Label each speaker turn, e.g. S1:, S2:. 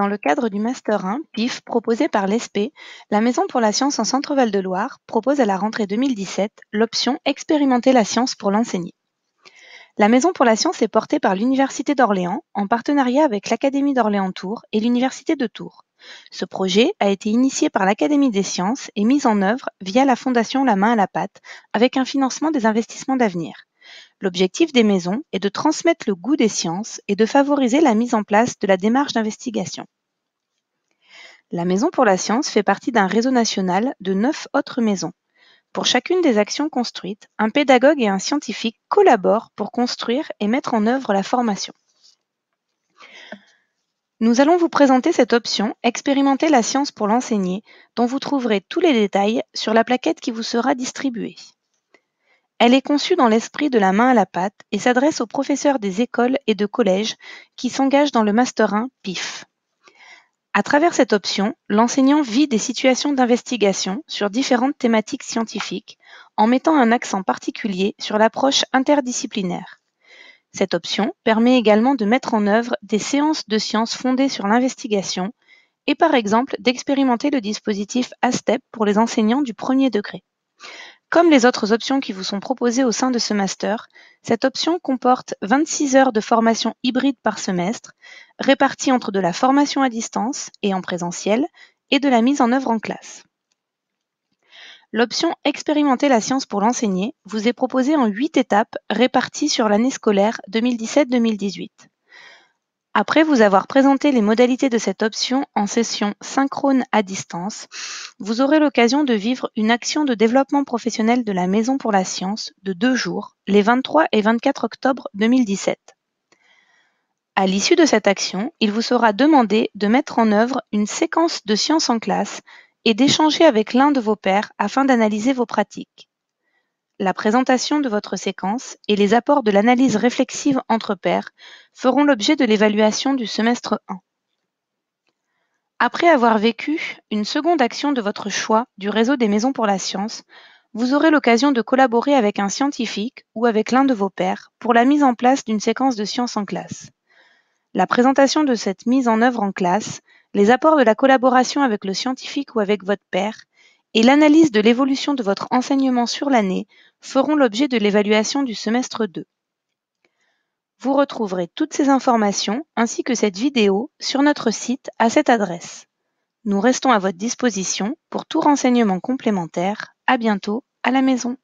S1: Dans le cadre du Master 1 PIF proposé par l'ESP, la Maison pour la science en Centre-Val de Loire propose à la rentrée 2017 l'option Expérimenter la science pour l'enseigner. La Maison pour la science est portée par l'Université d'Orléans en partenariat avec l'Académie d'Orléans-Tours et l'Université de Tours. Ce projet a été initié par l'Académie des sciences et mis en œuvre via la Fondation La Main à la Pâte avec un financement des investissements d'avenir. L'objectif des maisons est de transmettre le goût des sciences et de favoriser la mise en place de la démarche d'investigation. La Maison pour la science fait partie d'un réseau national de 9 autres maisons. Pour chacune des actions construites, un pédagogue et un scientifique collaborent pour construire et mettre en œuvre la formation. Nous allons vous présenter cette option « Expérimenter la science pour l'enseigner » dont vous trouverez tous les détails sur la plaquette qui vous sera distribuée. Elle est conçue dans l'esprit de la main à la pâte et s'adresse aux professeurs des écoles et de collèges qui s'engagent dans le Master 1 PIF. À travers cette option, l'enseignant vit des situations d'investigation sur différentes thématiques scientifiques en mettant un accent particulier sur l'approche interdisciplinaire. Cette option permet également de mettre en œuvre des séances de sciences fondées sur l'investigation et par exemple d'expérimenter le dispositif ASTEP pour les enseignants du premier degré. Comme les autres options qui vous sont proposées au sein de ce master, cette option comporte 26 heures de formation hybride par semestre, réparties entre de la formation à distance et en présentiel et de la mise en œuvre en classe. L'option Expérimenter la science pour l'enseigner vous est proposée en 8 étapes réparties sur l'année scolaire 2017-2018. Après vous avoir présenté les modalités de cette option en session synchrone à distance, vous aurez l'occasion de vivre une action de développement professionnel de la Maison pour la science de 2 jours, les 23 et 24 octobre 2017. À l'issue de cette action, il vous sera demandé de mettre en œuvre une séquence de sciences en classe et d'échanger avec l'un de vos pairs afin d'analyser vos pratiques. La présentation de votre séquence et les apports de l'analyse réflexive entre pairs feront l'objet de l'évaluation du semestre 1. Après avoir vécu une seconde action de votre choix du réseau des maisons pour la science, vous aurez l'occasion de collaborer avec un scientifique ou avec l'un de vos pairs pour la mise en place d'une séquence de sciences en classe. La présentation de cette mise en œuvre en classe, les apports de la collaboration avec le scientifique ou avec votre pair, et l'analyse de l'évolution de votre enseignement sur l'année feront l'objet de l'évaluation du semestre 2. Vous retrouverez toutes ces informations ainsi que cette vidéo sur notre site à cette adresse. Nous restons à votre disposition pour tout renseignement complémentaire. À bientôt à la maison.